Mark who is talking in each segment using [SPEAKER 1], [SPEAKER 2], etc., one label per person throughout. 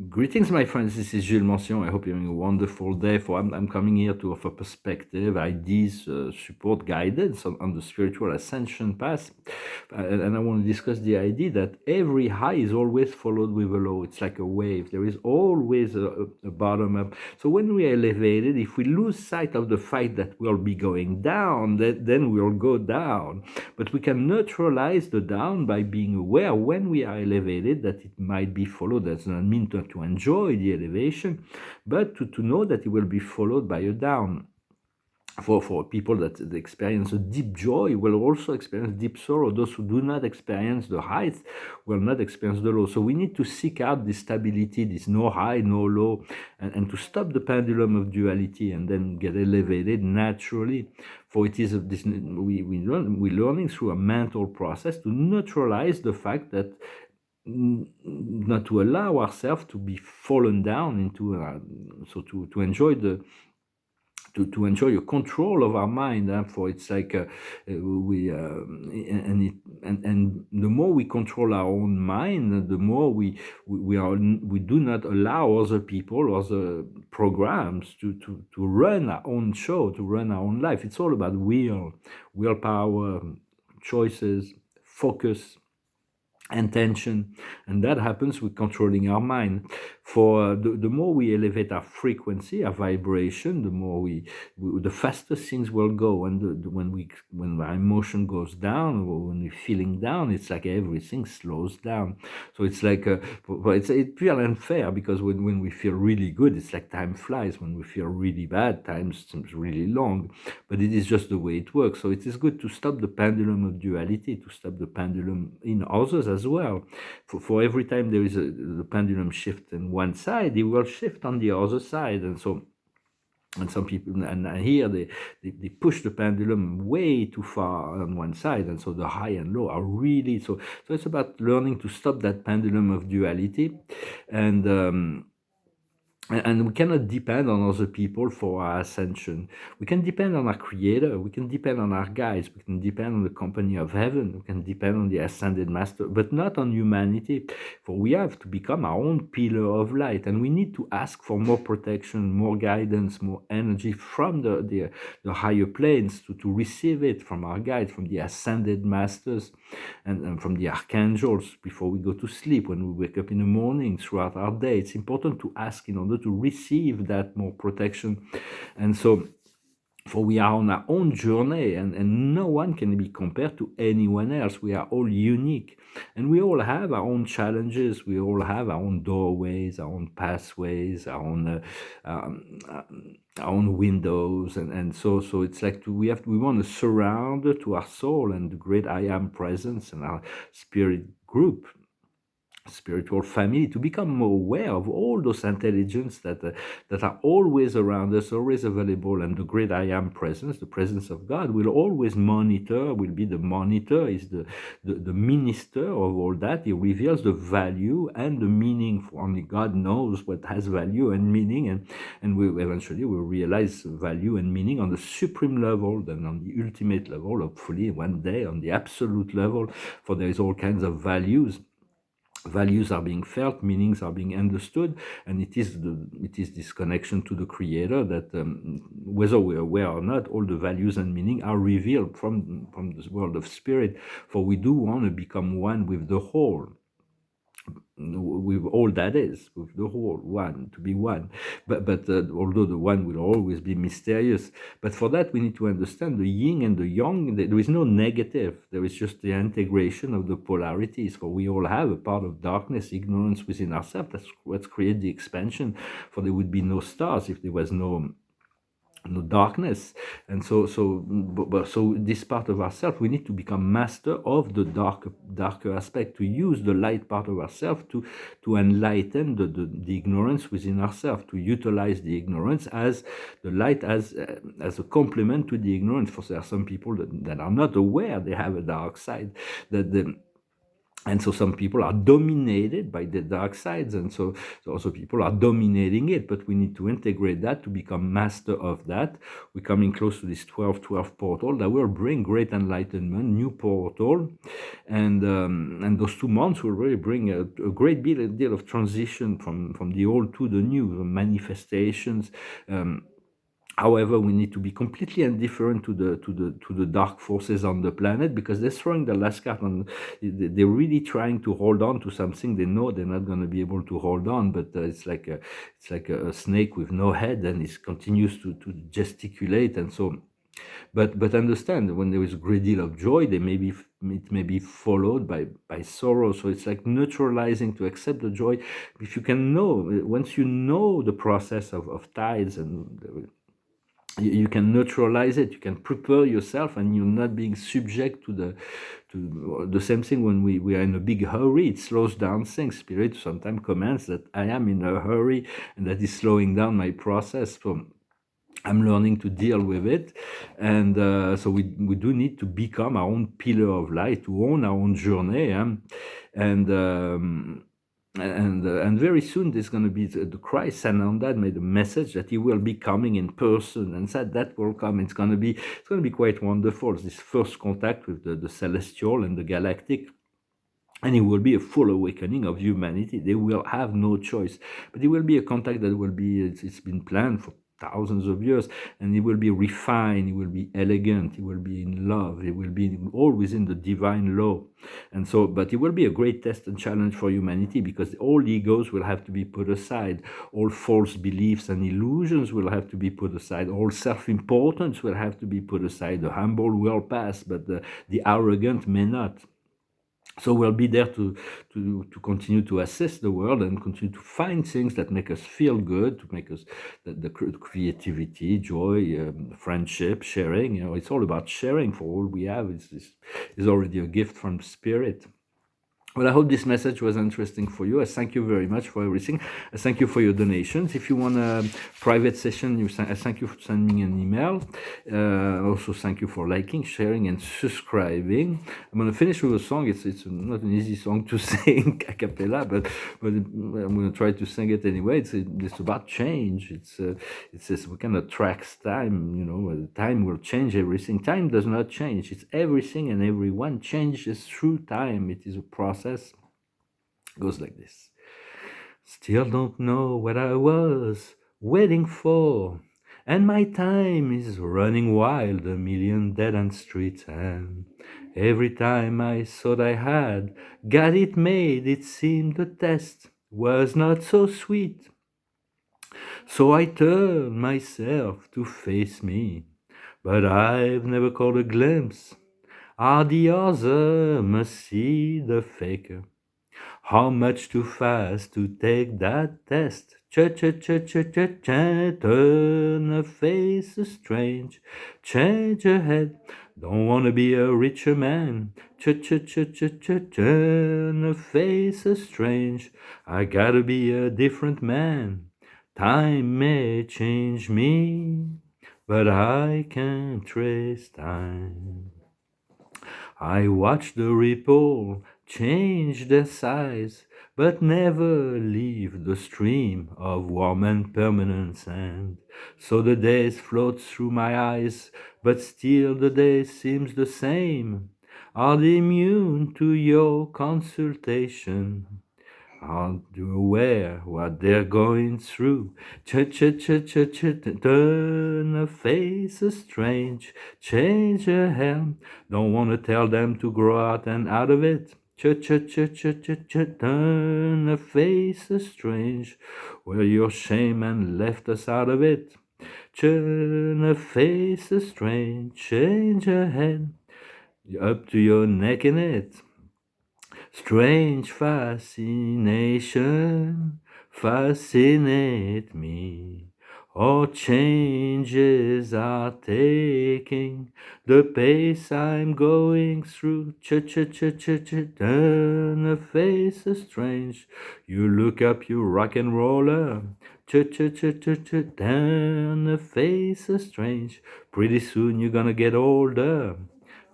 [SPEAKER 1] Greetings, my friends. This is Gilles Mention. I hope you're having a wonderful day. I'm coming here to offer perspective, ideas, support, guidance on the spiritual ascension path. And I want to discuss the idea that every high is always followed with a low. It's like a wave. There is always a bottom up. So when we are elevated, if we lose sight of the fact that we'll be going down, then we'll go down. But we can neutralize the down by being aware when we are elevated that it might be followed. That does not mean to enjoy the elevation, but to know that it will be followed by a down. For people that experience a deep joy will also experience deep sorrow. Those who do not experience the heights will not experience the low. So we need to seek out this stability, this no high, no low, and to stop the pendulum of duality and then get elevated naturally. For it is we're learning through a mental process to neutralize the fact that not to allow ourselves to be fallen down into so to enjoy to enjoy your control of our mind. For it's like we and the more we control our own mind, the more we do not allow other people, other programs to run our own show, to run our own life. It's all about willpower, choices, focus, intention, and that happens with controlling our mind. For the more we elevate our frequency, our vibration, the more the faster things will go. And when our emotion goes down, or when we're feeling down, it's like everything slows down. So it's like it's really unfair, because when we feel really good, it's like time flies. When we feel really bad, time seems really long. But it is just the way it works. So it is good to stop the pendulum of duality, to stop the pendulum in others as well. For every time there is the pendulum shift in one side, it will shift on the other side. And so, and some people, and here they push the pendulum way too far on one side, and so the high and low are really so it's about learning to stop that pendulum of duality. And we cannot depend on other people for our ascension. We can depend on our creator, we can depend on our guides, we can depend on the company of heaven, we can depend on the ascended master, but not on humanity. For we have to become our own pillar of light, and we need to ask for more protection, more guidance, more energy from the higher planes, to receive it from our guides, from the ascended masters, and from the archangels before we go to sleep, when we wake up in the morning, throughout our day. It's important to ask in order to receive that more protection. And so, for we are on our own journey, and no one can be compared to anyone else. We are all unique, and we all have our own challenges. We all have our own doorways, our own pathways, our own windows, and so it's like we want to surround to our soul and the great I am presence and our spirit group, spiritual family, to become more aware of all those intelligence that are always around us, always available. And the great I am presence, the presence of God, will always monitor, will be the monitor, is the minister of all that. He reveals the value and the meaning, for only God knows what has value and meaning, and we eventually will realize value and meaning on the supreme level, then on the ultimate level, hopefully one day on the absolute level. For there is all kinds of values are being felt, meanings are being understood, and it is this connection to the creator that whether we're aware or not, all the values and meaning are revealed from this world of spirit. For we do want to become one with the whole, with all that is, with the whole one, to be one. But although the one will always be mysterious, but for that we need to understand the yin and the yang. There is no negative, there is just the integration of the polarities. For we all have a part of darkness, ignorance within ourselves. That's what's created the expansion. For there would be no stars if there was no darkness. And so this part of ourselves, we need to become master of the darker aspect, to use the light part of ourselves to enlighten the ignorance within ourselves, to utilize the ignorance as the light, as a complement to the ignorance. For there are some people that are not aware they have a dark side, that And so some people are dominated by the dark sides, and so also people are dominating it, but we need to integrate that to become master of that. We're coming close to this 12-12 portal that will bring great enlightenment, new portal, and those 2 months will really bring a great deal of transition from the old to the new, the manifestations. However, we need to be completely indifferent to the dark forces on the planet, because they're throwing the last card on. They're really trying to hold on to something they know they're not going to be able to hold on. But it's like a snake with no head, and it continues to gesticulate. And so, but understand, when there is a great deal of joy, it may be followed by sorrow. So it's like neutralizing to accept the joy. If you can know, once you know the process of tides, and you can neutralize it, you can prepare yourself, and you're not being subject to the same thing. When we are in a big hurry, it slows down things. Spirit sometimes commands that I am in a hurry, and that is slowing down my process. So I'm learning to deal with it. And so we do need to become our own pillar of light, to own our own journey. And and very soon there's going to be the Christ. Sananda made a message that he will be coming in person, and said that will come. It's going to be quite wonderful, this first contact with the celestial and the galactic. And it will be a full awakening of humanity. They will have no choice. But it will be a contact that will be, it's been planned for thousands of years, and it will be refined, it will be elegant, it will be in love, it will be all within the divine law. And so, but it will be a great test and challenge for humanity, because all egos will have to be put aside, all false beliefs and illusions will have to be put aside, all self-importance will have to be put aside. The humble will pass, but the arrogant may not. So we'll be there to continue to assess the world, and continue to find things that make us feel good, to make us the creativity, joy, friendship, sharing. It's all about sharing. For all we have is already a gift from spirit. Well, I hope this message was interesting for you. I thank you very much for everything. I thank you for your donations. If you want a private session, I thank you for sending an email. Also, thank you for liking, sharing, and subscribing. I'm going to finish with a song. It's not an easy song to sing a cappella, but I'm going to try to sing it anyway. It's about change. It says we can attract time. Time will change everything. Time does not change. It's everything and everyone changes through time. It is a process. It goes like this. Still don't know what I was waiting for, and my time is running wild, a million dead-end streets, and every time I thought I had got it made, it seemed the test was not so sweet. So I turned myself to face me, but I've never caught a glimpse. The other must see the faker. How much too fast to take that test? Cha-cha-cha-cha-cha-cha, turn a face strange, change ahead. Don't wanna be a richer man. Cha-cha-cha-cha-cha, turn a face strange. I gotta be a different man. Time may change me, but I can't trace time. I watch the ripple change their size, but never leave the stream of warm and permanent sand. So the days float through my eyes, but still the day seems the same. Are they immune to your consultation? Aren't you aware what they're going through? Ch-ch-ch-ch-ch, turn a face strange, change a helm. Don't want to tell them to grow out and out of it. Ch-ch-ch-ch-ch-ch, turn a face strange, where your shame and left us out of it. Turn a face strange, change a head, up to your neck in it. Strange fascination fascinate me. All changes are taking the pace I'm going through. Ch-ch-ch-ch-ch, turn a face strange. You look up, you rock and roller. Ch-ch-ch-ch-ch, turn a face strange. Pretty soon you're gonna get older.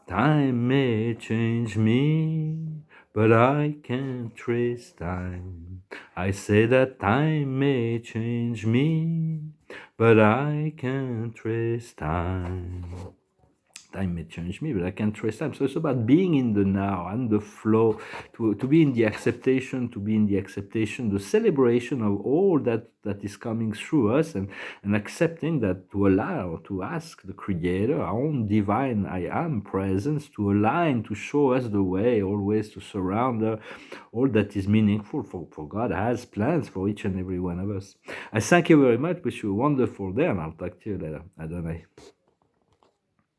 [SPEAKER 1] Time may change me, but I can't trace time. I say that time may change me, but I can't trace time. Time may change me, but I can't trace time. So it's about being in the now and the flow, to be in the acceptation, the celebration of all that is coming through us, and accepting that, to allow, to ask the Creator, our own divine I am presence, to align, to show us the way, always to surround all that is meaningful, for God has plans for each and every one of us. I thank you very much. Wish you a wonderful day, and I'll talk to you later. Adonai.